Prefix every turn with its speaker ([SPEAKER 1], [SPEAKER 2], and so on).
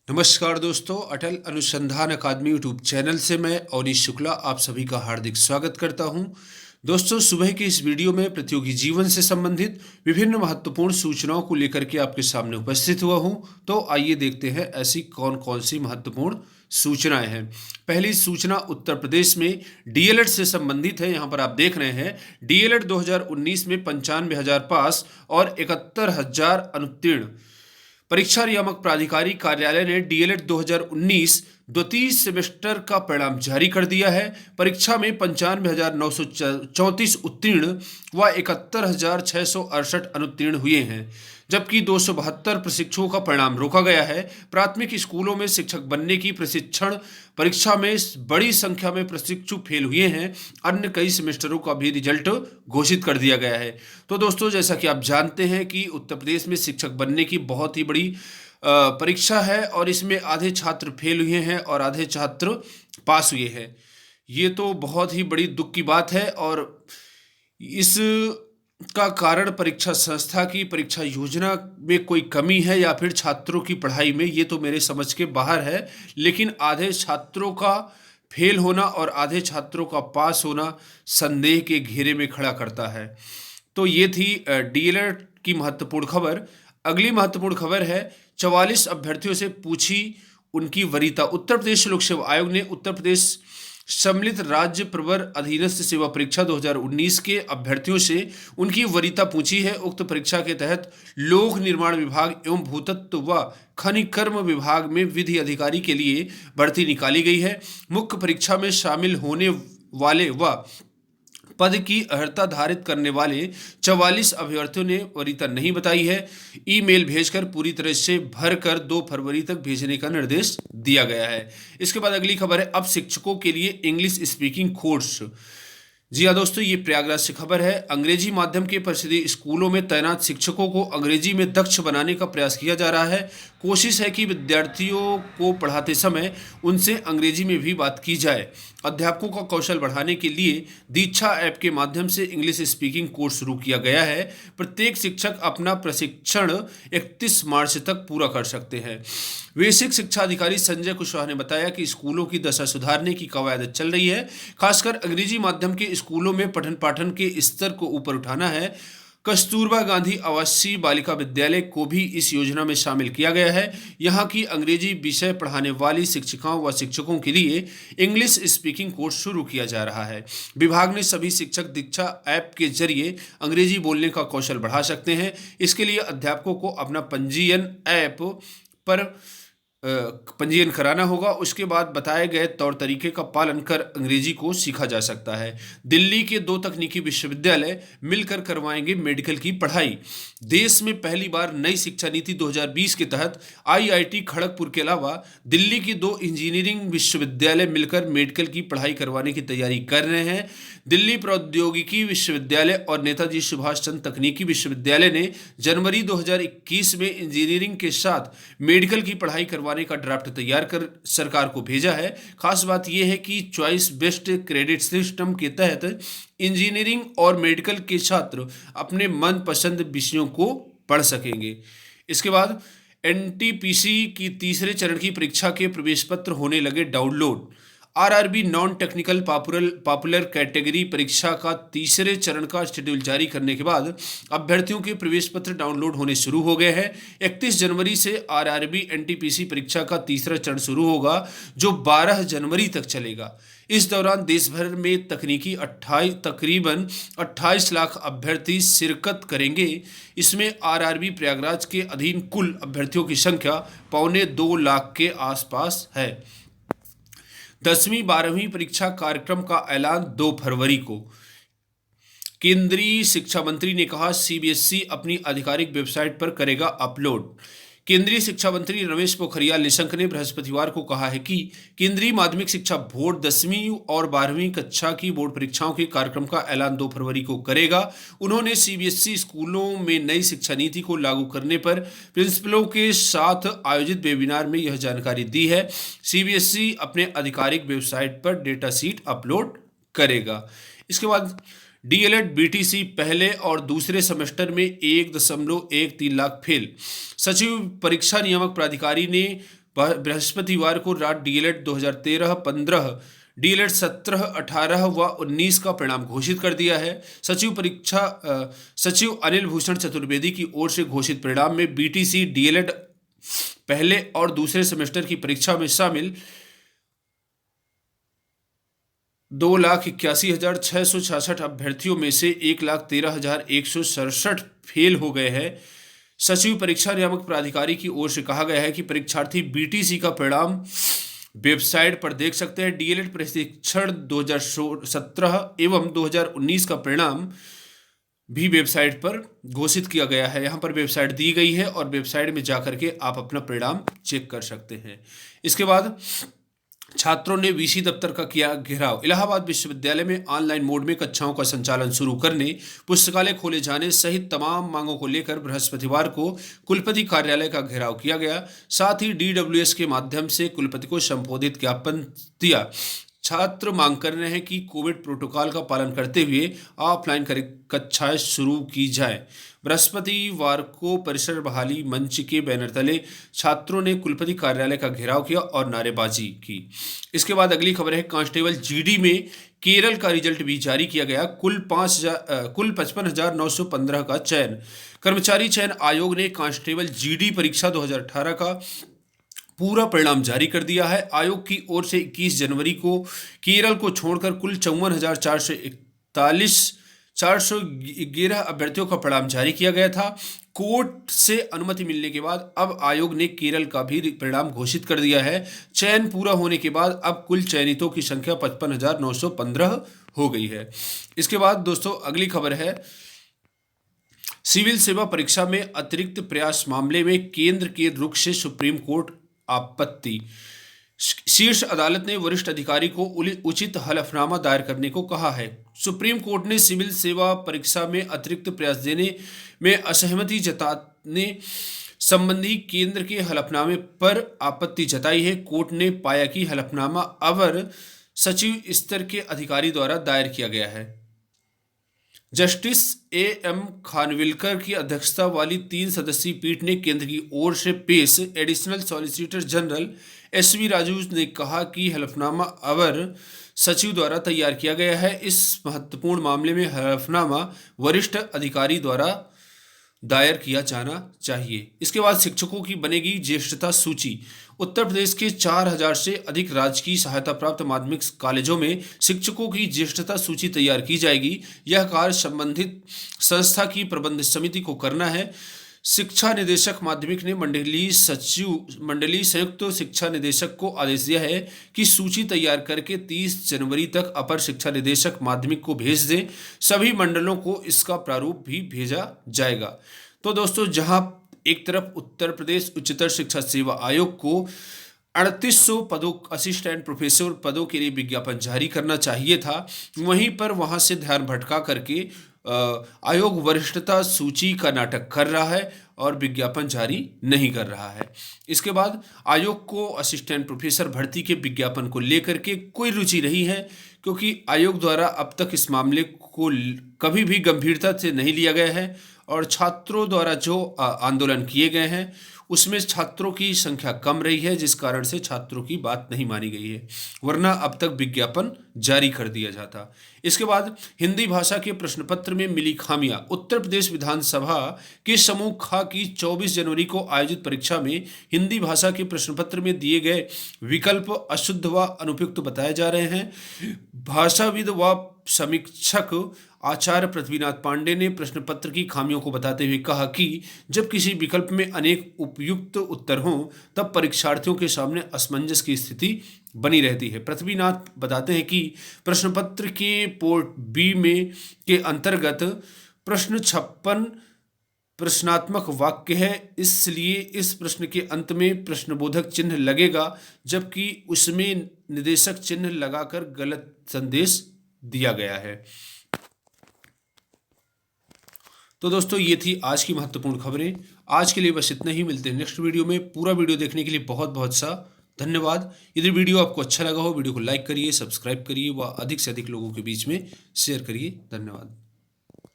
[SPEAKER 1] नमस्कार दोस्तों, अटल अनुसंधान अकादमी यूट्यूब चैनल से मैं अवनीश शुक्ला आप सभी का हार्दिक स्वागत करता हूं। दोस्तों, सुबह की इस वीडियो में प्रतियोगी जीवन से संबंधित विभिन्न महत्वपूर्ण सूचनाओं को लेकर के आपके सामने उपस्थित हुआ हूं। तो आइए देखते हैं ऐसी कौन कौन सी महत्वपूर्ण सूचनाएं हैं। पहली सूचना उत्तर प्रदेश में डीएलएड से संबंधित है। यहां पर आप देख रहे हैं डीएलएड 2019 में 95,000 पास और 71,000 अनुत्तीर्ण। परीक्षा नियामक प्राधिकारी कार्यालय ने डीएलएड 2019 द्वितीय सेमेस्टर का परिणाम जारी कर दिया है। परीक्षा में 95,934 उत्तीर्ण व 71,668 अनुत्तीर्ण हुए हैं, जबकि 272 प्रशिक्षुओं का परिणाम रोका गया है। प्राथमिक स्कूलों में शिक्षक बनने की प्रशिक्षण परीक्षा में बड़ी संख्या में प्रशिक्षु फेल हुए हैं। अन्य कई सेमेस्टरों का भी रिजल्ट घोषित कर दिया गया है। तो दोस्तों, जैसा कि आप जानते हैं कि उत्तर प्रदेश में शिक्षक बनने की बहुत ही बड़ी परीक्षा है और इसमें आधे छात्र फेल हुए हैं और आधे छात्र पास हुए हैं। ये तो बहुत ही बड़ी दुख की बात है और इस का कारण परीक्षा संस्था की परीक्षा योजना में कोई कमी है या फिर छात्रों की पढ़ाई में, ये तो मेरे समझ के बाहर है। लेकिन आधे छात्रों का फेल होना और आधे छात्रों का पास होना संदेह के घेरे में खड़ा करता है। तो ये थी डीएलएड की महत्वपूर्ण खबर। अगली महत्वपूर्ण खबर है 44 अभ्यर्थियों से पूछी उनकी वरीयता। उत्तर प्रदेश लोक सेवा आयोग ने उत्तर प्रदेश सम्मिलित राज्य प्रवर अधीनस्थ सेवा परीक्षा 2019 के अभ्यर्थियों से उनकी वरीयता पूछी है। उक्त परीक्षा के तहत लोक निर्माण विभाग एवं भूतत्व व खनिकर्म विभाग में विधि अधिकारी के लिए भर्ती निकाली गई है। मुख्य परीक्षा में शामिल होने वाले व पद की अर्हता धारित करने वाले 44 अभ्यर्थियों ने वरीयता नहीं बताई है। ईमेल भेजकर पूरी तरह से भरकर 2 फरवरी तक भेजने का निर्देश दिया गया है। इसके बाद अगली खबर है, अब शिक्षकों के लिए इंग्लिश स्पीकिंग कोर्स। जी हाँ दोस्तों, ये प्रयागराज से खबर है। अंग्रेजी माध्यम के परिषदीय स्कूलों में तैनात शिक्षकों को अंग्रेजी में दक्ष बनाने का प्रयास किया जा रहा है। कोशिश है कि विद्यार्थियों को पढ़ाते समय उनसे अंग्रेजी में भी बात की जाए। अध्यापकों का कौशल बढ़ाने के लिए दीक्षा ऐप के माध्यम से इंग्लिश स्पीकिंग कोर्स शुरू किया गया है। प्रत्येक शिक्षक अपना प्रशिक्षण 31 मार्च तक पूरा कर सकते हैं। बेसिक शिक्षा अधिकारी संजय कुशवाहा ने बताया कि स्कूलों की दशा सुधारने की कवायद चल रही है। खासकर अंग्रेजी माध्यम के स्कूलों में पठन पाठन के स्तर को ऊपर उठाना है। कस्तूरबा गांधी आवासीय बालिका विद्यालय को भी इस योजना में शामिल किया गया है। यहाँ की अंग्रेजी विषय पढ़ाने वाली शिक्षिकाओं व शिक्षकों के लिए इंग्लिश स्पीकिंग कोर्स शुरू किया जा रहा है। विभाग ने सभी शिक्षक दीक्षा ऐप के जरिए अंग्रेजी बोलने का कौशल बढ़ा सकते हैं। इसके लिए अध्यापकों को अपना पंजीयन ऐप पर पंजीयन कराना होगा। उसके बाद बताए गए तौर तरीके का पालन कर अंग्रेजी को सीखा जा सकता है। दिल्ली के 2 तकनीकी विश्वविद्यालय मिलकर करवाएंगे मेडिकल की पढ़ाई। देश में पहली बार नई शिक्षा नीति 2020 के तहत आईआईटी खड़गपुर के अलावा दिल्ली की 2 इंजीनियरिंग विश्वविद्यालय मिलकर मेडिकल की पढ़ाई करवाने की तैयारी कर रहे हैं। दिल्ली प्रौद्योगिकी विश्वविद्यालय और नेताजी सुभाष चंद्र तकनीकी विश्वविद्यालय ने जनवरी 2021 में इंजीनियरिंग के साथ मेडिकल की पढ़ाई करवाने का ड्राफ्ट तैयार कर सरकार को भेजा है। खास बात यह है कि चॉइस बेस्ड क्रेडिट सिस्टम के तहत इंजीनियरिंग और मेडिकल के छात्र अपने मनपसंद विषयों को पढ़ सकेंगे। इसके बाद एनटीपीसी की तीसरे चरण की परीक्षा के प्रवेश पत्र होने लगे download. RRB non technical popular category परीक्षा का तीसरे चरण का शेड्यूल जारी करने के बाद अभ्यर्थियों के प्रवेश पत्र डाउनलोड होने शुरू हो गए हैं। 31 जनवरी से आरआरबी एनटीपीसी परीक्षा का तीसरा चरण शुरू होगा, जो 12 जनवरी तक चलेगा। इस दौरान देश भर में तकरीबन 28 लाख अभ्यर्थी शिरकत करेंगे। इसमें आरआरबी प्रयागराज के अधीन कुल अभ्यर्थियों की संख्या 1.25 लाख के आसपास है। 10वीं-12वीं परीक्षा कार्यक्रम का ऐलान 2 फरवरी को। केंद्रीय शिक्षा मंत्री ने कहा, सीबीएसई अपनी आधिकारिक वेबसाइट पर करेगा अपलोड। केंद्रीय शिक्षा मंत्री रमेश पोखरियाल निशंक ने बृहस्पतिवार को कहा है कि केंद्रीय माध्यमिक शिक्षा बोर्ड 10वीं और 12वीं कक्षा की बोर्ड परीक्षाओं के कार्यक्रम का ऐलान 2 फरवरी को करेगा। उन्होंने सीबीएसई स्कूलों में नई शिक्षा नीति को लागू करने पर प्रिंसिपलों के साथ आयोजित वेबिनार में यह जानकारी दी है। सीबीएसई अपने आधिकारिक वेबसाइट पर डेटा शीट अपलोड करेगा। इसके बाद डीएलएड बीटीसी पहले और दूसरे सेमेस्टर में 1.13 लाख फेल। सचिव परीक्षा नियामक प्राधिकारी ने बृहस्पतिवार को रात डीएलएड 2013-15, डीएलएड 17, 18 व 19 का परिणाम घोषित कर दिया है। सचिव अनिल भूषण चतुर्वेदी की ओर से घोषित परिणाम में बीटीसी डीएलएड पहले और दूसरे सेमेस्टर की परीक्षा में शामिल 2,81,666 अभ्यर्थियों में से 1,13,167 फेल हो गए हैं। सचिव परीक्षा नियामक प्राधिकारी की ओर से कहा गया है कि परीक्षार्थी बीटीसी का परिणाम वेबसाइट पर देख सकते हैं। डीएलएड प्रशिक्षण 2017 एवं 2019 का परिणाम भी वेबसाइट पर घोषित किया गया है। यहाँ पर वेबसाइट दी गई है और वेबसाइट में जाकर के आप अपना परिणाम चेक कर सकते हैं। इसके बाद छात्रों ने वीसी दफ्तर का किया घेराव। इलाहाबाद विश्वविद्यालय में ऑनलाइन मोड में कक्षाओं का संचालन शुरू करने, पुस्तकालय खोले जाने सहित तमाम मांगों को लेकर बृहस्पतिवार को कुलपति कार्यालय का घेराव किया गया। साथ ही डीडब्ल्यूएस के माध्यम से कुलपति को संबोधित ज्ञापन दिया। छात्र मांग कर रहे हैं कि कोविड प्रोटोकॉल का पालन करते हुए ऑफलाइन कक्षाएं शुरू की जाए। बृहस्पतिवार को परिसर बहाली मंच के बैनर तले छात्रों ने कुलपति कार्यालय का घेराव किया और नारेबाजी की। इसके बाद अगली खबर है, कांस्टेबल जीडी में केरल का रिजल्ट भी जारी किया गया। कुल 55,915 का चयन। कर्मचारी चयन आयोग ने कांस्टेबल जीडी परीक्षा 2018 का पूरा परिणाम जारी कर दिया है। आयोग की ओर से 21 जनवरी को केरल को छोड़कर कुल 54,411 अभ्यर्थियों का परिणाम जारी किया गया था। कोर्ट से अनुमति मिलने के बाद अब आयोग ने केरल का भी परिणाम घोषित कर दिया है। चयन पूरा होने के बाद अब कुल चयनितों की संख्या 55,915 हो गई है। इसके बाद दोस्तों अगली खबर है, सिविल सेवा परीक्षा में अतिरिक्त प्रयास मामले में केंद्र के रुख से सुप्रीम कोर्ट आपत्ति। शीर्ष अदालत ने वरिष्ठ अधिकारी को उचित हलफनामा दायर करने को कहा है। सुप्रीम कोर्ट ने सिविल सेवा परीक्षा में अतिरिक्त प्रयास देने में असहमति जताने संबंधी केंद्र के हलफनामे पर आपत्ति जताई है। कोर्ट ने पाया कि हलफनामा अवर सचिव स्तर के अधिकारी द्वारा दायर किया गया है। जस्टिस एएम खानविलकर की अध्यक्षता वाली 3 सदस्यीय पीठ ने केंद्र की ओर से पेश additional solicitor general SV Raju ने कहा कि हलफनामा अवर सचिव द्वारा तैयार किया गया है। इस महत्वपूर्ण मामले में हलफनामा वरिष्ठ अधिकारी द्वारा दायर किया जाना चाहिए। इसके बाद शिक्षकों की बनेगी ज्येष्ठता सूची। उत्तर प्रदेश के 4,000 से अधिक राजकीय सहायता प्राप्त माध्यमिक कॉलेजों में शिक्षकों की ज्येष्ठता सूची तैयार की जाएगी। यह कार्य संबंधित संस्था की प्रबंध समिति को करना है। शिक्षा निदेशक माध्यमिक ने मंडलीय संयुक्त शिक्षा निदेशक को आदेश दिया है कि सूची तैयार करके 30 जनवरी तक अपर शिक्षा निदेशक माध्यमिक को भेज दें। सभी मंडलों को इसका प्रारूप भी भेजा जाएगा। तो दोस्तों, जहां एक तरफ उत्तर प्रदेश उच्चतर शिक्षा सेवा आयोग को 3800 पदों, असिस्टेंट प्रोफेसर पदों के लिए विज्ञापन जारी करना चाहिए था, वहीं पर वहां से ध्यान भटका करके आयोग वरिष्ठता सूची का नाटक कर रहा है और विज्ञापन जारी नहीं कर रहा है। इसके बाद आयोग को असिस्टेंट प्रोफेसर भर्ती के विज्ञापन को लेकर के कोई रुचि नहीं है, क्योंकि आयोग द्वारा अब तक इस मामले को कभी भी गंभीरता से नहीं लिया गया है और छात्रों द्वारा जो आंदोलन किए गए हैं उसमें छात्रों की संख्या कम रही है, जिस कारण से छात्रों की बात नहीं मानी गई है, वरना अब तक विज्ञापन जारी कर दिया जाता। इसके बाद हिंदी भाषा के प्रश्न पत्र में मिली खामियां। उत्तर प्रदेश विधानसभा के समूह खा की 24 जनवरी को आयोजित परीक्षा में हिंदी भाषा के प्रश्न पत्र में दिए गए विकल्प अशुद्ध व अनुपयुक्त बताए जा रहे हैं। भाषाविद व समीक्षक आचार्य पृथ्वीनाथ पांडे ने प्रश्न पत्र की खामियों को बताते हुए कहा कि जब किसी विकल्प में अनेक उपयुक्त उत्तर हों तब परीक्षार्थियों के सामने असमंजस की स्थिति बनी रहती है। पृथ्वीनाथ बताते हैं कि प्रश्न पत्र के पोर्ट बी में के अंतर्गत प्रश्न 56 प्रश्नात्मक वाक्य है, इसलिए इस प्रश्न के अंत में प्रश्नबोधक चिन्ह लगेगा, जबकि उसमें निर्देशक चिन्ह लगाकर गलत संदेश दिया गया है। तो दोस्तों, ये थी आज की महत्वपूर्ण खबरें। आज के लिए बस इतना ही। मिलते हैं नेक्स्ट वीडियो में। पूरा वीडियो देखने के लिए बहुत बहुत सा धन्यवाद। यदि वीडियो आपको अच्छा लगा हो, वीडियो को लाइक करिए, सब्सक्राइब करिए व अधिक से अधिक लोगों के बीच में शेयर करिए। धन्यवाद।